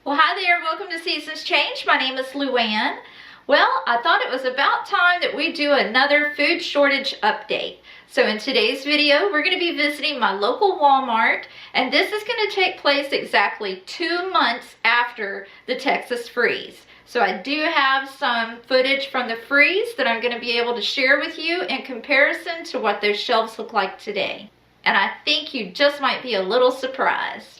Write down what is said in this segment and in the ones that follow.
Well, hi there. Welcome to Seasons Change. My name is Luann. Well, I thought it was about time that we do another food shortage update. So in today's video, we're going to be visiting my local Walmart, and this is going to take place exactly 2 months after the Texas freeze. So I do have some footage from the freeze that I'm going to be able to share with you in comparison to what those shelves look like today. And I think you just might be a little surprised.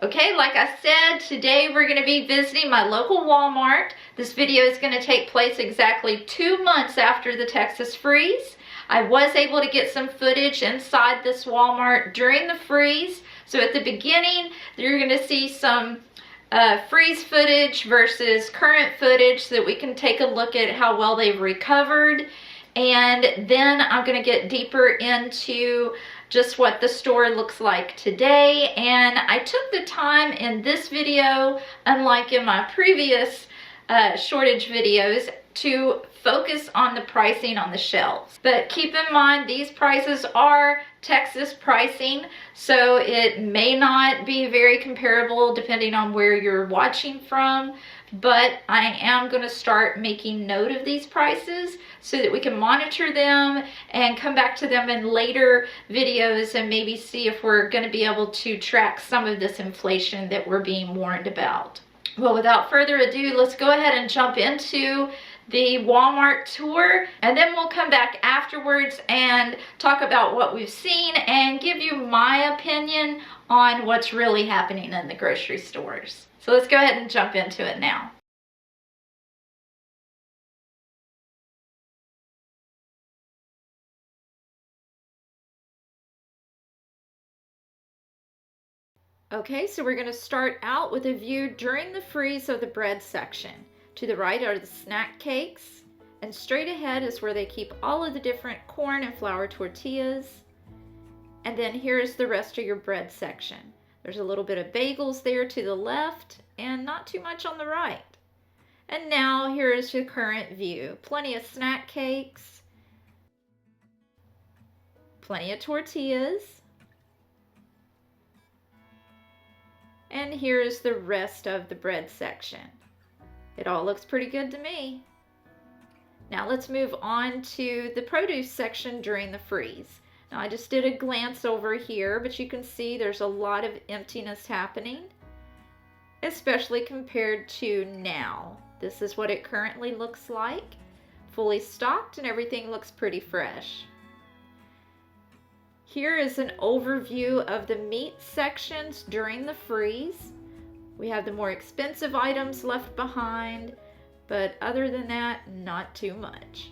Okay, like I said, today we're going to be visiting my local Walmart. This video is going to take place exactly 2 months after the Texas freeze. I was able to get some footage inside this Walmart during the freeze. So at the beginning, you're going to see some freeze footage versus current footage so that we can take a look at how well they've recovered. And then I'm going to get deeper into just what the store looks like today. And I took the time in this video, unlike in my previous shortage videos, to focus on the pricing on the shelves. But keep in mind, these prices are Texas pricing, so it may not be very comparable depending on where you're watching from. But I am going to start making note of these prices so that we can monitor them and come back to them in later videos and maybe see if we're going to be able to track some of this inflation that we're being warned about. Well, without further ado, let's go ahead and jump into the Walmart tour, and then we'll come back afterwards and talk about what we've seen and give you my opinion on what's really happening in the grocery stores. So let's go ahead and jump into it now. Okay, so we're going to start out with a view during the freeze of the bread section. To the right are the snack cakes, and straight ahead is where they keep all of the different corn and flour tortillas. And then here's the rest of your bread section. There's a little bit of bagels there to the left and not too much on the right. And now here is your current view. Plenty of snack cakes, plenty of tortillas, and here is the rest of the bread section. It all looks pretty good to me. Now let's move on to the produce section during the freeze. Now I just did a glance over here, but you can see there's a lot of emptiness happening, especially compared to now. This is what it currently looks like. Fully stocked and everything looks pretty fresh. Here is an overview of the meat sections during the freeze. We have the more expensive items left behind, but other than that, not too much.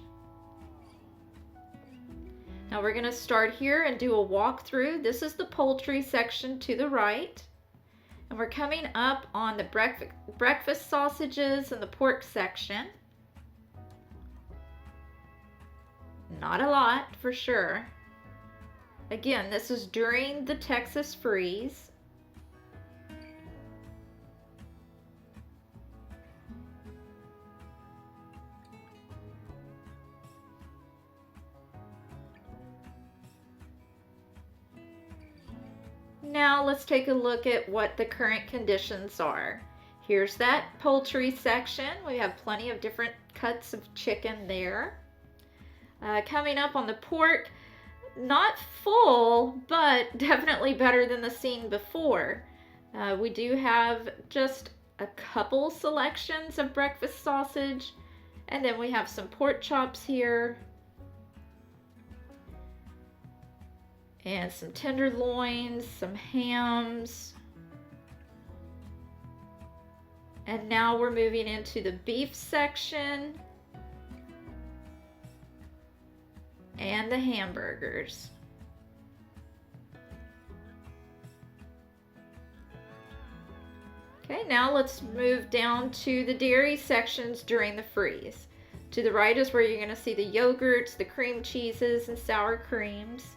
Now we're going to start here and do a walkthrough. This is the poultry section to the right. And we're coming up on the breakfast sausages and the pork section. Not a lot for sure. Again, this is during the Texas freeze. Now let's take a look at what the current conditions are. Here's that poultry section. We have plenty of different cuts of chicken there. Coming up on the pork, not full, but definitely better than the scene before. We do have just a couple selections of breakfast sausage, and then we have some pork chops here, and some tenderloins, some hams. And now we're moving into the beef section and the hamburgers. Okay, now let's move down to the dairy sections during the freeze. To the right is where you're going to see the yogurts, the cream cheeses, and sour creams.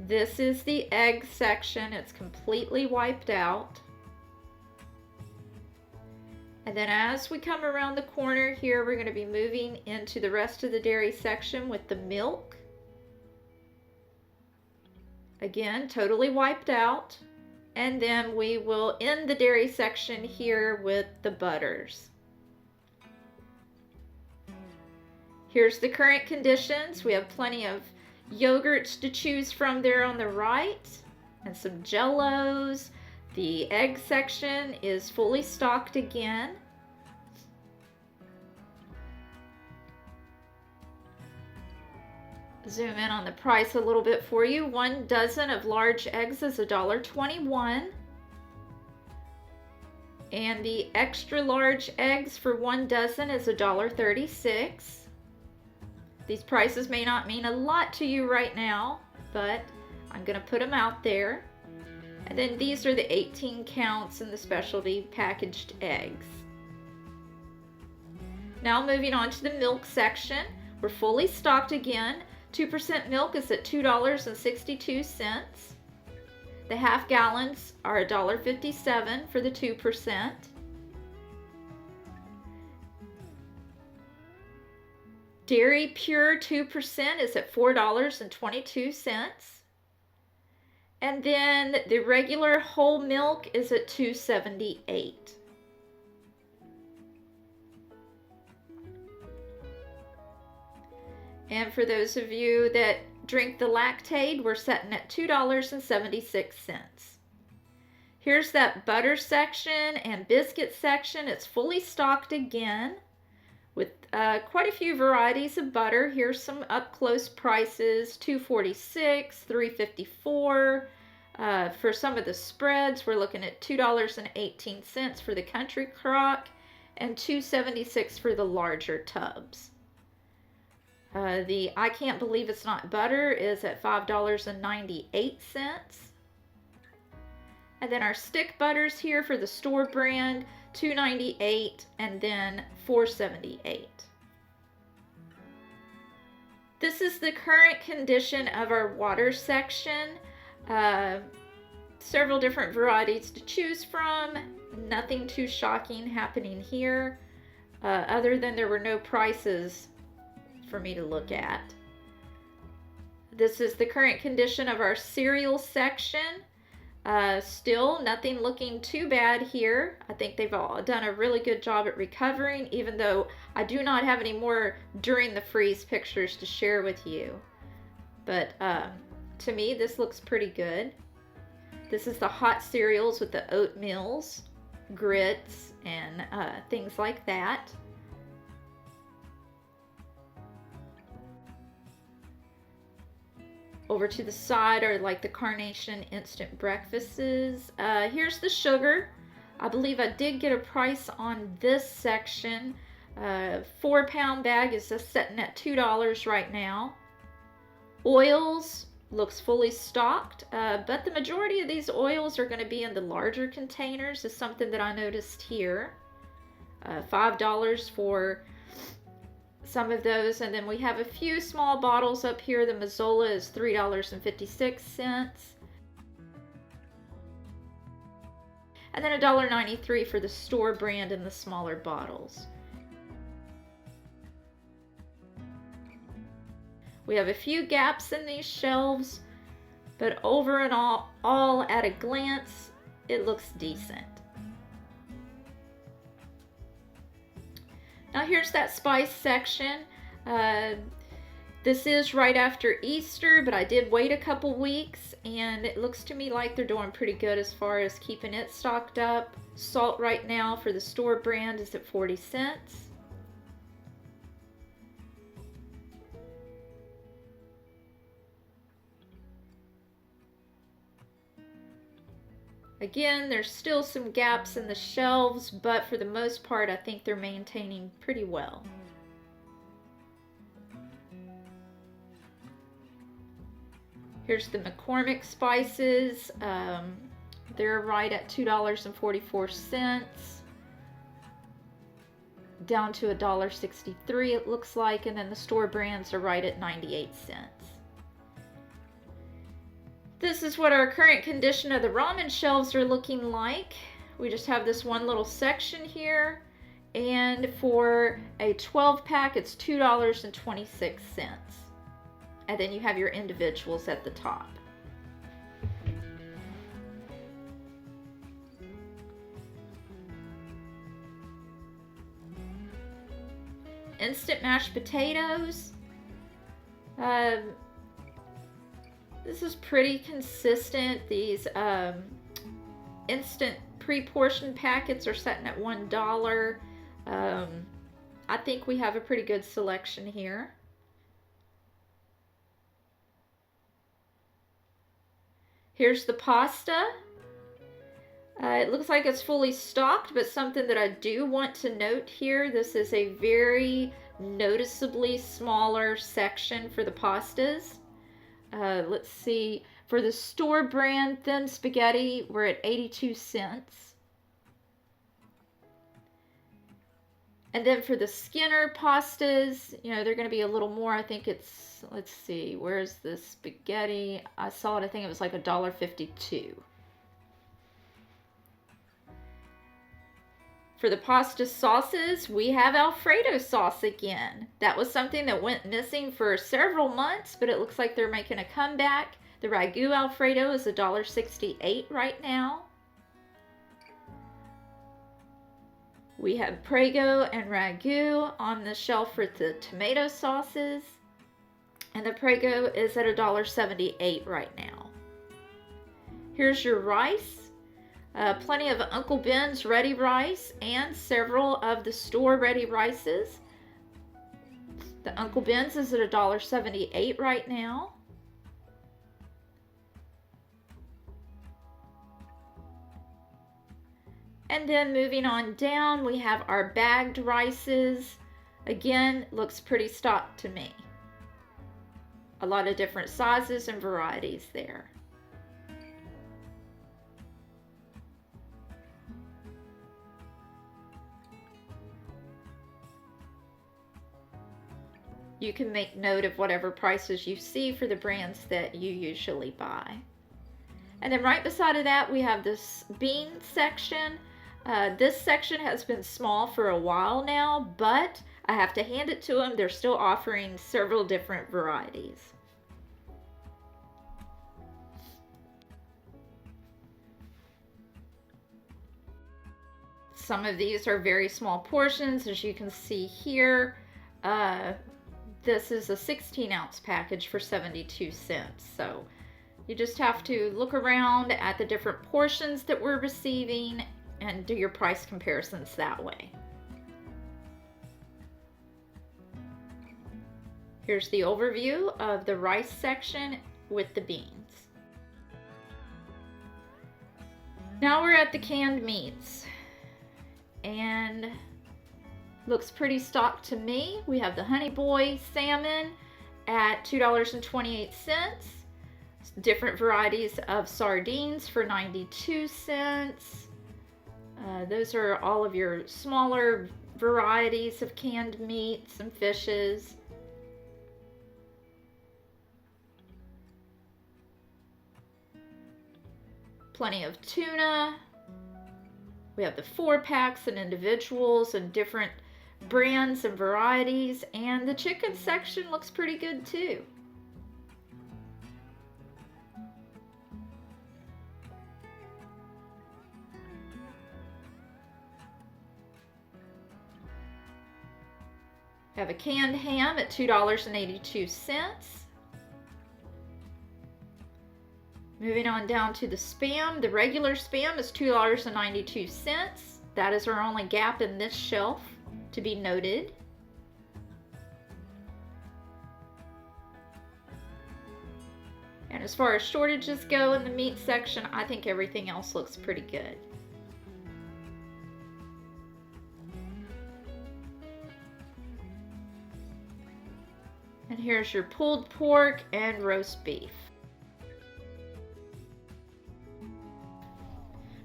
This is the egg section. It's completely wiped out. And then as we come around the corner here, we're going to be moving into the rest of the dairy section with the milk. Again, totally wiped out. And then we will end the dairy section here with the butters. Here's the current conditions. We have plenty of yogurts to choose from there on the right, and some Jell-Os. The egg section is fully stocked again. Zoom in on the price a little bit for you. 1 dozen of large eggs is $1.21. And the extra large eggs for 1 dozen is $1.36. These prices may not mean a lot to you right now, but I'm going to put them out there. And then these are the 18 counts in the specialty packaged eggs. Now moving on to the milk section. We're fully stocked again. 2% milk is at $2.62. The half gallons are $1.57 for the 2%. Dairy Pure 2% is at $4.22. And then the regular whole milk is at $2.78. And for those of you that drink the Lactaid, we're setting at $2.76. Here's that butter section and biscuit section. It's fully stocked again with quite a few varieties of butter. Here's some up-close prices: $2.46, $3.54. For some of the spreads, we're looking at $2.18 for the country crock and $2.76 for the larger tubs. The I Can't Believe It's Not Butter is at $5.98. And then our stick butters here for the store brand, $2.98 and then $4.78. This is the current condition of our water section. Several different varieties to choose from. Nothing too shocking happening here, other than there were no prices for me to look at. This is the current condition of our cereal section. Still nothing looking too bad here. I think they've all done a really good job at recovering, even though I do not have any more during the freeze pictures to share with you. But to me, this looks pretty good. This is the hot cereals with the oatmeals, grits, and things like that. Over to the side are like the Carnation instant breakfasts. Here's the sugar. I believe I did get a price on this section. 4-pound bag is just sitting at $2 right now. Oils looks fully stocked, but the majority of these oils are going to be in the larger containers, is something that I noticed here. $5 for some of those, and then we have a few small bottles up here. The Mazola is $3.56, and then $1.93 for the store brand in the smaller bottles. We have a few gaps in these shelves, but over and all at a glance, it looks decent. Now here's that spice section. This is right after Easter, but I did wait a couple weeks, and it looks to me like they're doing pretty good as far as keeping it stocked up. Salt right now for the store brand is at 40 cents. Again, there's still some gaps in the shelves, but for the most part, I think they're maintaining pretty well. Here's the McCormick spices. They're right at $2.44, down to $1.63 it looks like, and then the store brands are right at 98 cents. This is what our current condition of the ramen shelves are looking like. We just have this one little section here. And for a 12-pack, it's $2.26. And then you have your individuals at the top. Instant mashed potatoes. This is pretty consistent. These instant pre-portioned packets are setting at $1. I think we have a pretty good selection here. Here's the pasta. It looks like it's fully stocked, but something that I do want to note here, this is a very noticeably smaller section for the pastas. Let's see, for the store brand thin spaghetti, we're at 82 cents. And then for the Skinner pastas, you know, they're going to be a little more. I think it's, let's see, where's the spaghetti? I saw it, I think it was like $1.52. For the pasta sauces, we have Alfredo sauce again. That was something that went missing for several months, but it looks like they're making a comeback. The Ragu Alfredo is $1.68 right now. We have Prego and Ragu on the shelf for the tomato sauces. And the Prego is at $1.78 right now. Here's your rice. Plenty of Uncle Ben's ready rice and several of the store ready rices. The Uncle Ben's is at $1.78 right now. And then moving on down, we have our bagged rices. Again, looks pretty stocked to me. A lot of different sizes and varieties there. You can make note of whatever prices you see for the brands that you usually buy. And then right beside of that, we have this bean section. This section has been small for a while now, but I have to hand it to them. They're still offering several different varieties. Some of these are very small portions, as you can see here. This is a 16-ounce package for 72 cents. So you just have to look around at the different portions that we're receiving and do your price comparisons that way. Here's the overview of the rice section with the beans. Now we're at the canned meats. And looks pretty stocked to me. We have the Honey Boy salmon at $2.28. Different varieties of sardines for 92 cents. Those are all of your smaller varieties of canned meats and fishes. Plenty of tuna. We have the 4-packs and individuals and different brands and varieties, and the chicken section looks pretty good too. We have a canned ham at $2.82. Moving on down to the Spam. The regular Spam is $2.92. That is our only gap in this shelf, to be noted. And as far as shortages go in the meat section, I think everything else looks pretty good. And here's your pulled pork and roast beef.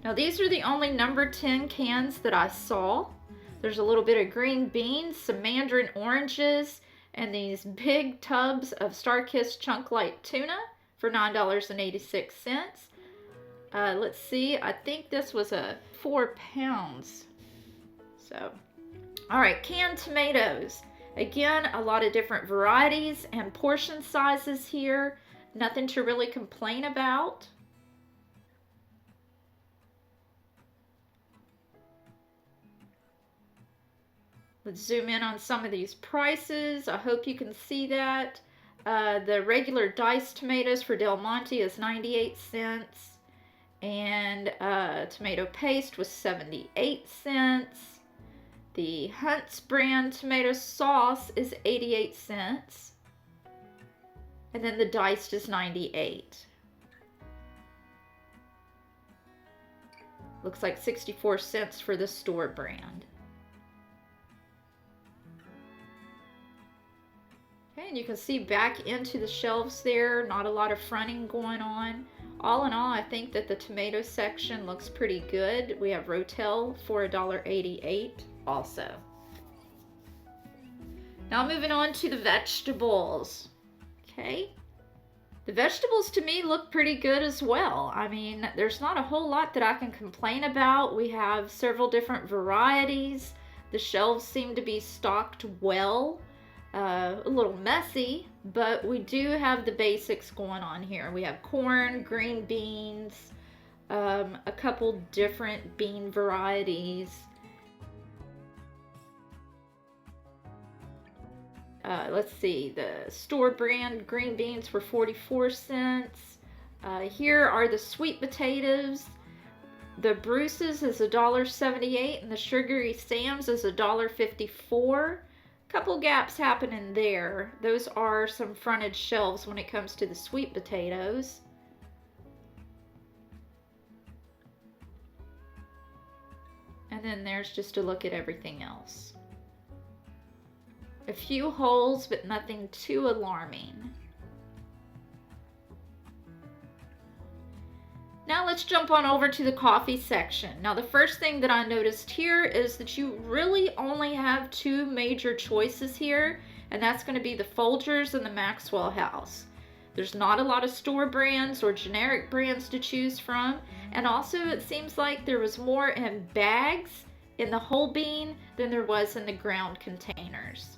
Now these are the only number 10 cans that I saw. There's a little bit of green beans, some mandarin oranges, and these big tubs of Star-Kissed Chunk Light tuna for $9.86. Let's see, I think this was a 4 pounds. So, all right, canned tomatoes. Again, a lot of different varieties and portion sizes here. Nothing to really complain about. Let's zoom in on some of these prices. I hope you can see that. The regular diced tomatoes for Del Monte is 98 cents. And tomato paste was 78 cents. The Hunt's brand tomato sauce is 88 cents. And then the diced is 98. Looks like 64 cents for the store brand. Okay, and you can see back into the shelves there, not a lot of fronting going on. All in all, I think that the tomato section looks pretty good. We have Rotel for $1.88 also. Now moving on to the vegetables. Okay, the vegetables to me look pretty good as well. I mean, there's not a whole lot that I can complain about. We have several different varieties. The shelves seem to be stocked well. A little messy, but we do have the basics going on here. We have corn, green beans, a couple different bean varieties. Let's see, the store brand green beans were 44 cents. Here are the sweet potatoes. The Bruce's is $1.78 and the Sugary Sam's is $1.54. Couple gaps happening there. Those are some frontage shelves when it comes to the sweet potatoes. And then there's just a look at everything else. A few holes, but nothing too alarming. Now let's jump on over to the coffee section. Now the first thing that I noticed here is that you really only have two major choices here, and that's going to be the Folgers and the Maxwell House. There's not a lot of store brands or generic brands to choose from, and also it seems like there was more in bags in the whole bean than there was in the ground containers.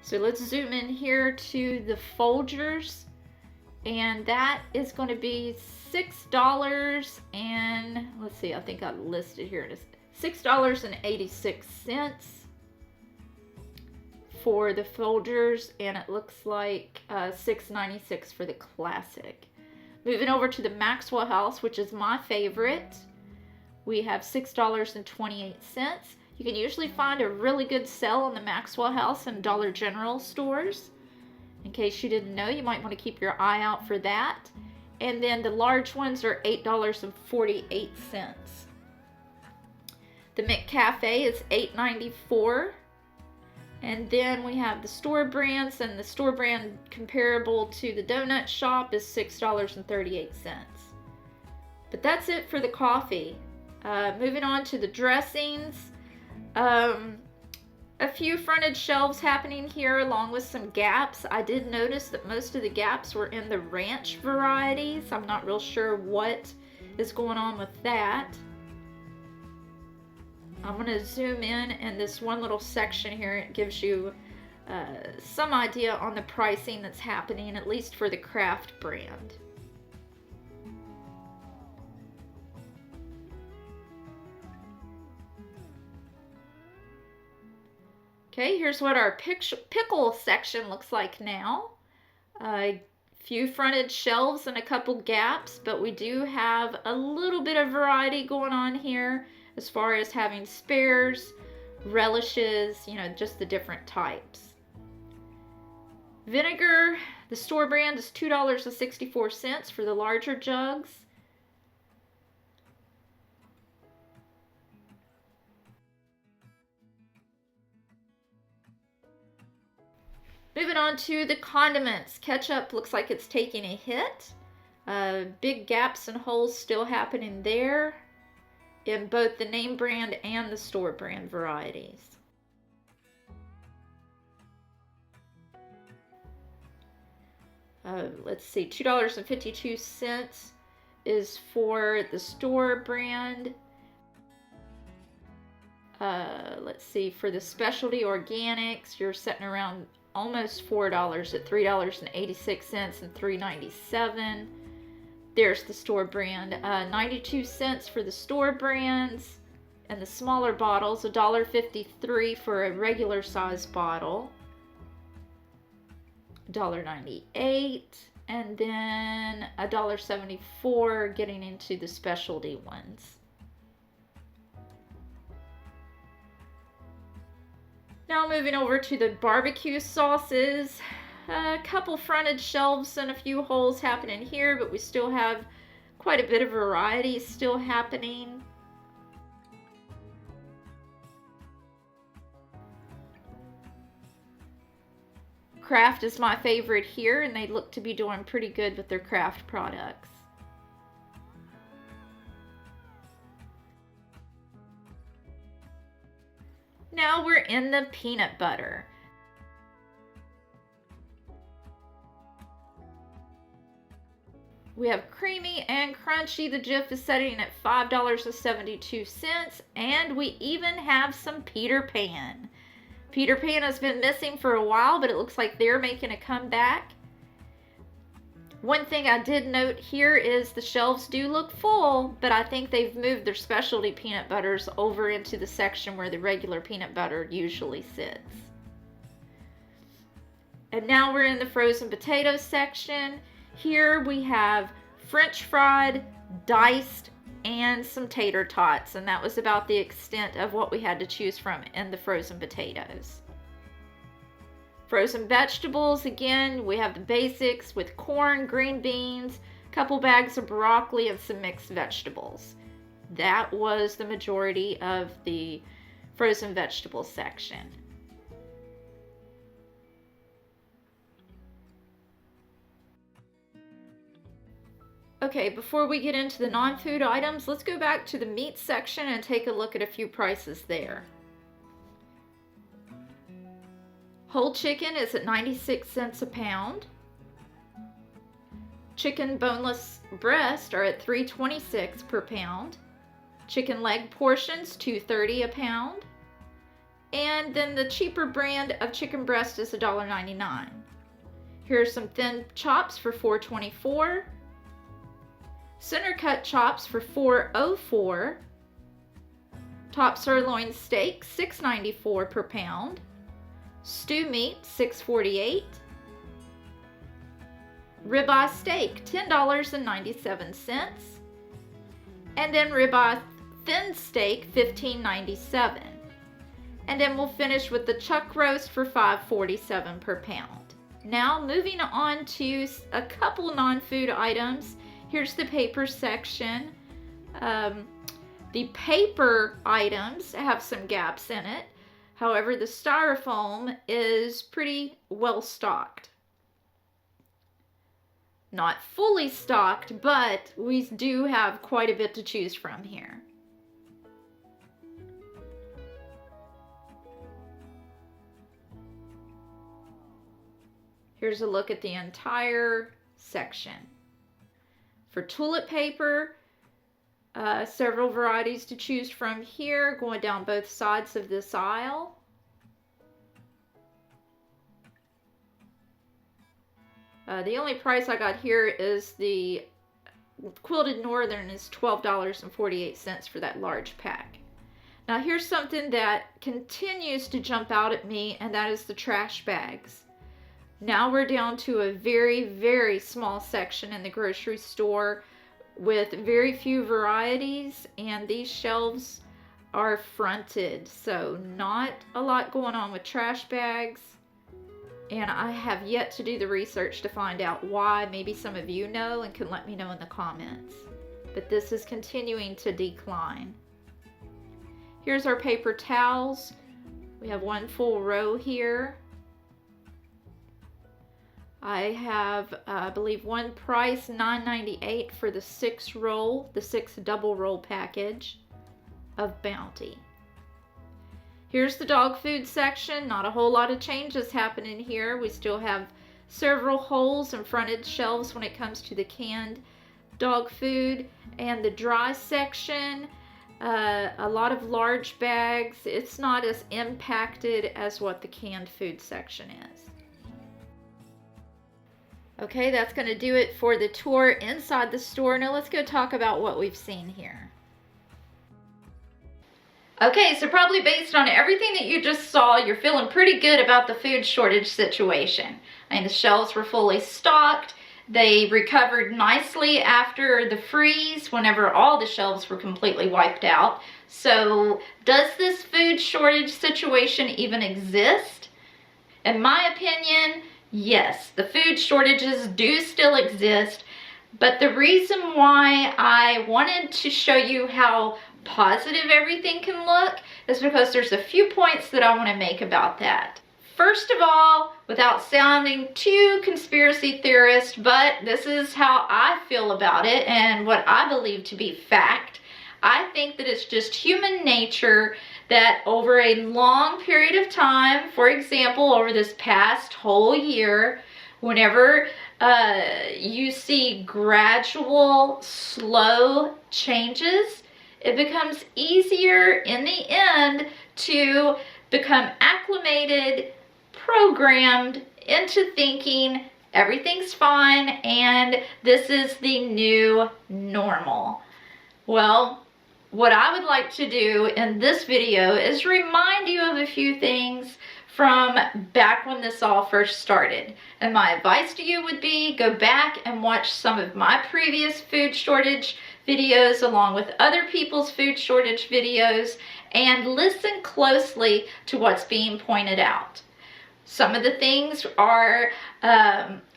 So let's zoom in here to the Folgers, and that is going to be $6 and let's see, I think I listed here. It is $6.86 for the Folgers, and it looks like $6.96 for the classic. Moving over to the Maxwell House, which is my favorite, we have $6.28. You can usually find a really good sale on the Maxwell House in Dollar General stores. In case you didn't know, you might want to keep your eye out for that. And then the large ones are $8.48. The McCafe is $8.94. And then we have the store brands, and the store brand comparable to the donut shop is $6.38. But that's it for the coffee. Moving on to the dressings. A few frontage shelves happening here along with some gaps. I did notice that most of the gaps were in the ranch varieties. I'm not real sure what is going on with that. I'm going to zoom in this one little section here. It gives you some idea on the pricing that's happening, at least for the Kraft brand. Okay, here's what our pickle section looks like now. A few frontage shelves and a couple gaps, but we do have a little bit of variety going on here as far as having spares, relishes, you know, just the different types. Vinegar, the store brand, is $2.64 for the larger jugs. Moving on to the condiments. Ketchup looks like it's taking a hit. Big gaps and holes still happening there in both the name brand and the store brand varieties. let's see, $2.52 is for the store brand. Let's see, for the specialty organics, you're sitting around almost $4 at $3.86 and $3.97. There's the store brand. 92 cents for the store brands, and the smaller bottles, $1.53 for a regular size bottle, $1.98, and then $1.74 getting into the specialty ones. Now moving over to the barbecue sauces. A couple fronted shelves and a few holes happening here, but we still have quite a bit of variety still happening. Kraft is my favorite here, and they look to be doing pretty good with their Kraft products. Now we're in the peanut butter. We have creamy and crunchy. The Jif is setting at $5.72, and we even have some Peter Pan. Peter Pan has been missing for a while, but it looks like they're making a comeback. One thing I did note here is the shelves do look full, but I think they've moved their specialty peanut butters over into the section where the regular peanut butter usually sits. And now we're in the frozen potato section. Here we have French fried, diced, and some tater tots, and that was about the extent of what we had to choose from in the frozen potatoes. Frozen vegetables, again, we have the basics with corn, green beans, a couple bags of broccoli, and some mixed vegetables. That was the majority of the frozen vegetable section. Okay, before we get into the non-food items, let's go back to the meat section and take a look at a few prices there. Whole chicken is at 96 cents a pound. Chicken boneless breast are at $3.26 per pound. Chicken leg portions, $2.30 a pound. And then the cheaper brand of chicken breast is $1.99. Here are some thin chops for $4.24. Center cut chops for $4.04. Top sirloin steak, $6.94 per pound. Stew meat, $6.48. Ribeye steak, $10.97. And then ribeye thin steak, $15.97. And then we'll finish with the chuck roast for $5.47 per pound. Now moving on to a couple non-food items. Here's the paper section. The paper items have some gaps in it. However, the styrofoam is pretty well stocked. Not fully stocked, but we do have quite a bit to choose from here. Here's a look at the entire section. For toilet paper, several varieties to choose from here, going down both sides of this aisle. The only price I got here is the Quilted Northern is $12.48 for that large pack. Now here's something that continues to jump out at me, and that is the trash bags. Now we're down to a very, very small section in the grocery store with very few varieties, and these shelves are fronted, so not a lot going on with trash bags. And I have yet to do the research to find out why. Maybe some of you know and can let me know in the comments. But this is continuing to decline. Here's our paper towels. We have one full row here. I have, I believe, one price, $9.98 for the 6 double roll package of Bounty. Here's the dog food section. Not a whole lot of changes happening here. We still have several holes in front of the shelves when it comes to the canned dog food and the dry section. A lot of large bags. It's not as impacted as what the canned food section is. Okay, that's going to do it for the tour inside the store. Now let's go talk about what we've seen here. Okay, so probably based on everything that you just saw, you're feeling pretty good about the food shortage situation. I mean, the shelves were fully stocked. They recovered nicely after the freeze, whenever all the shelves were completely wiped out. So, does this food shortage situation even exist? In my opinion, yes, the food shortages do still exist. But the reason why I wanted to show you how positive everything can look is because there's a few points that I want to make about that. First of all, without sounding too conspiracy theorist, but this is how I feel about it and what I believe to be fact, I think that it's just human nature that over a long period of time, for example, over this past whole year, whenever you see gradual, slow changes, it becomes easier in the end to become acclimated, programmed into thinking everything's fine and this is the new normal. Well, what I would like to do in this video is remind you of a few things from back when this all first started. And my advice to you would be go back and watch some of my previous food shortage videos along with other people's food shortage videos and listen closely to what's being pointed out. Some of the things are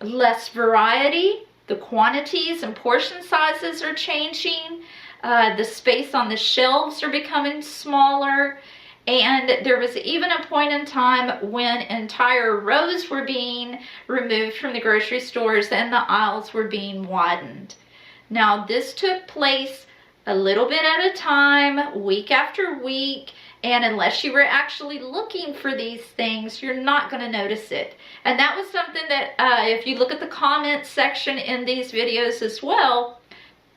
less variety, the quantities and portion sizes are changing, the space on the shelves are becoming smaller, and there was even a point in time when entire rows were being removed from the grocery stores and the aisles were being widened. Now, this took place a little bit at a time, week after week, and unless you were actually looking for these things, you're not going to notice it. And that was something that, if you look at the comments section in these videos as well,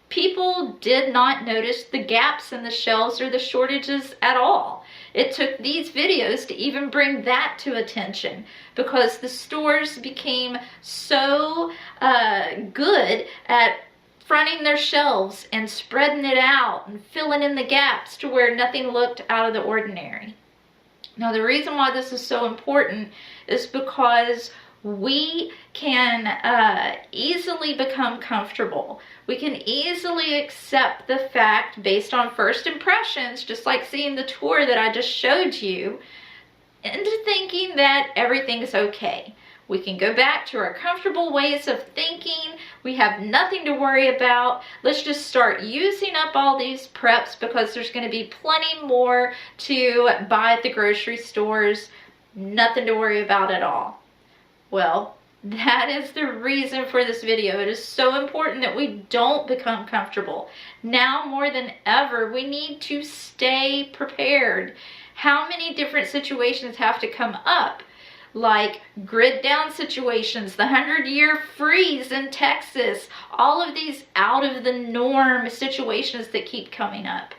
people did not notice the gaps in the shelves or the shortages at all. It took these videos to even bring that to attention because the stores became so good at fronting their shelves and spreading it out and filling in the gaps to where nothing looked out of the ordinary. Now, the reason why this is so important is because we can easily become comfortable. We can easily accept the fact based on first impressions, just like seeing the tour that I just showed you, into thinking that everything's okay. We can go back to our comfortable ways of thinking. We have nothing to worry about. Let's just start using up all these preps because there's going to be plenty more to buy at the grocery stores. Nothing to worry about at all. Well, that is the reason for this video. It is so important that we don't become comfortable. Now more than ever, we need to stay prepared. How many different situations have to come up? Like grid down situations, the 100-year freeze in Texas, all of these out of the norm situations that keep coming up.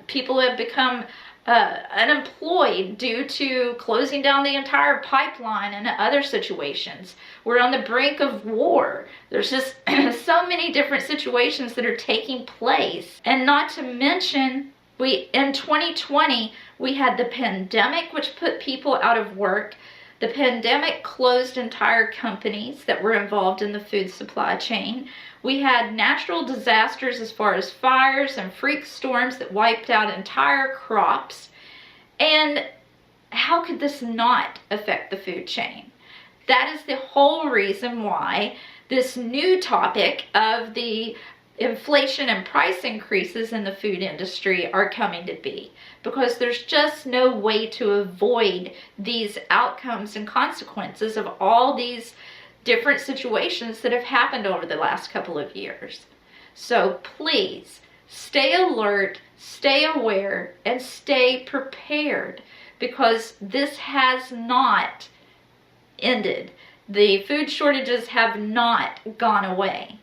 People have become unemployed due to closing down the entire pipeline and other situations. We're on the brink of war. There's just so many different situations that are taking place. And not to mention, in 2020, we had the pandemic, which put people out of work. The pandemic closed entire companies that were involved in the food supply chain. We had natural disasters as far as fires and freak storms that wiped out entire crops. And how could this not affect the food chain? That is the whole reason why this new topic of the inflation and price increases in the food industry are coming to be, because there's just no way to avoid these outcomes and consequences of all these different situations that have happened over the last couple of years. So please stay alert, stay aware, and stay prepared, because this has not ended. The food shortages have not gone away.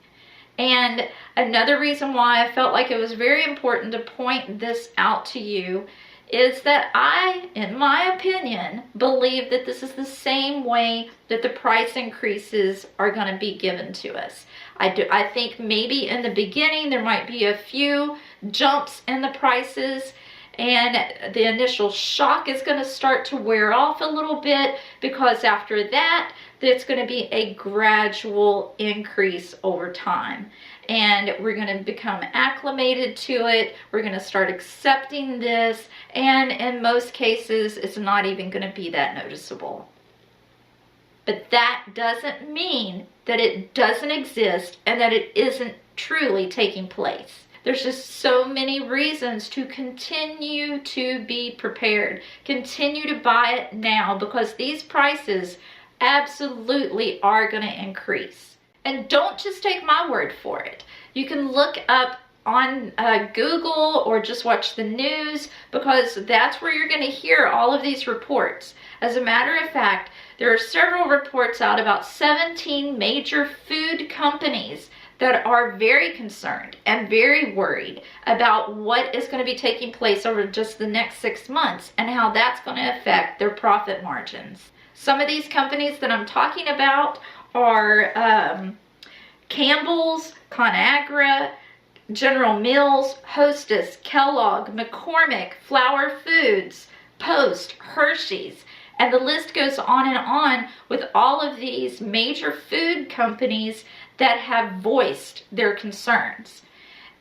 And another reason why I felt like it was very important to point this out to you is that I, in my opinion, believe that this is the same way that the price increases are going to be given to us. I think maybe in the beginning there might be a few jumps in the prices, and the initial shock is going to start to wear off a little bit, because after that, it's going to be a gradual increase over time. And we're going to become acclimated to it. We're going to start accepting this. And in most cases, it's not even going to be that noticeable. But that doesn't mean that it doesn't exist and that it isn't truly taking place. There's just so many reasons to continue to be prepared. Continue to buy it now, because these prices absolutely are going to increase. And don't just take my word for it. You can look up on Google or just watch the news, because that's where you're going to hear all of these reports. As a matter of fact, there are several reports out about 17 major food companies that are very concerned and very worried about what is going to be taking place over just the next 6 months and how that's going to affect their profit margins. Some of these companies that I'm talking about are Campbell's, ConAgra, General Mills, Hostess, Kellogg, McCormick, Flour Foods, Post, Hershey's, and the list goes on with all of these major food companies that have voiced their concerns.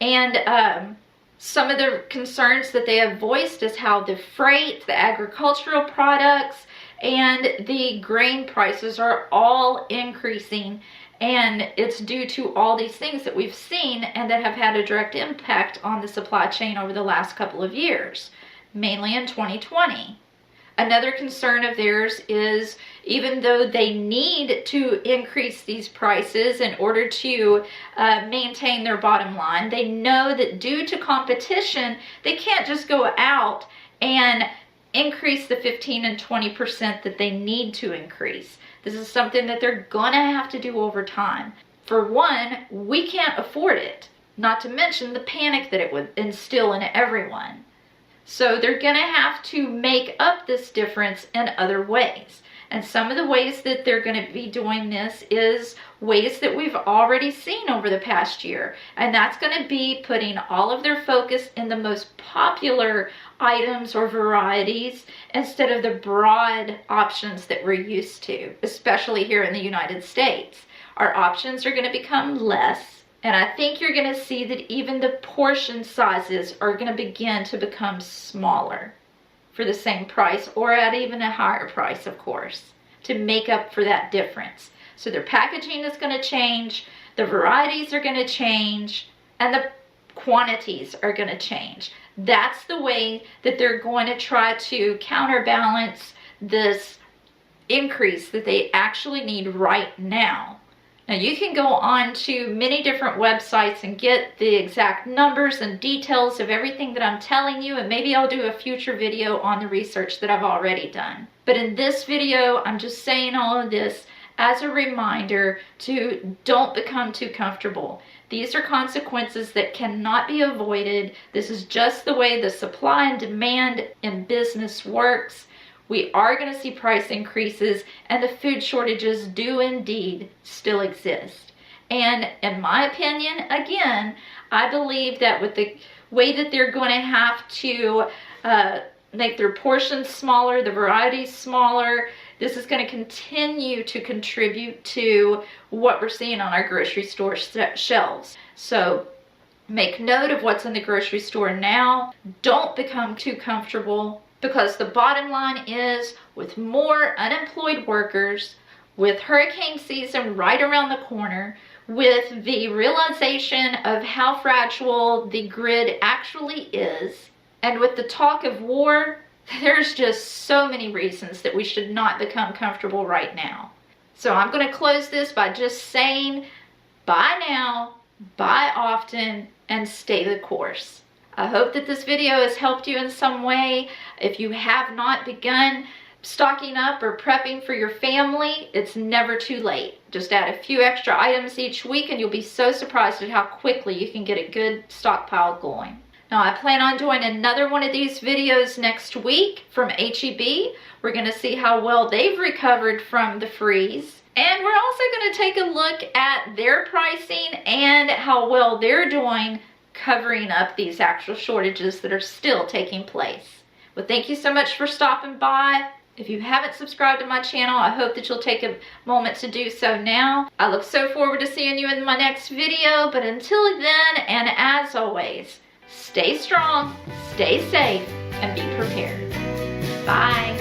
And some of the concerns that they have voiced is how the freight, the agricultural products, and the grain prices are all increasing. And it's due to all these things that we've seen and that have had a direct impact on the supply chain over the last couple of years, mainly in 2020. Another concern of theirs is, even though they need to increase these prices in order to maintain their bottom line, they know that due to competition, they can't just go out and increase the 15 and 20% that they need to increase. This is something that they're gonna have to do over time. For one, we can't afford it, not to mention the panic that it would instill in everyone. So they're going to have to make up this difference in other ways. And some of the ways that they're going to be doing this is ways that we've already seen over the past year. And that's going to be putting all of their focus in the most popular items or varieties instead of the broad options that we're used to, especially here in the United States. Our options are going to become less. And I think you're going to see that even the portion sizes are going to begin to become smaller for the same price, or at even a higher price, of course, to make up for that difference. So their packaging is going to change, the varieties are going to change, and the quantities are going to change. That's the way that they're going to try to counterbalance this increase that they actually need right now. Now, you can go on to many different websites and get the exact numbers and details of everything that I'm telling you, and maybe I'll do a future video on the research that I've already done. But in this video, I'm just saying all of this as a reminder to don't become too comfortable. These are consequences that cannot be avoided. This is just the way the supply and demand in business works. We are going to see price increases, and the food shortages do indeed still exist. And in my opinion, again, I believe that with the way that they're going to have to make their portions smaller, the varieties smaller, this is going to continue to contribute to what we're seeing on our grocery store shelves. So make note of what's in the grocery store now. Don't become too comfortable. Because the bottom line is, with more unemployed workers, with hurricane season right around the corner, with the realization of how fragile the grid actually is, and with the talk of war, there's just so many reasons that we should not become comfortable right now. So I'm going to close this by just saying, buy now, buy often, and stay the course. I hope that this video has helped you in some way. If you have not begun stocking up or prepping for your family, it's never too late. Just add a few extra items each week and you'll be so surprised at how quickly you can get a good stockpile going. Now I plan on doing another one of these videos next week from H-E-B. We're going to see how well they've recovered from the freeze. And we're also going to take a look at their pricing and how well they're doing covering up these actual shortages that are still taking place. Well, thank you so much for stopping by. If you haven't subscribed to my channel, I hope that you'll take a moment to do so now. I look so forward to seeing you in my next video, but until then, and as always, stay strong, stay safe, and be prepared. Bye.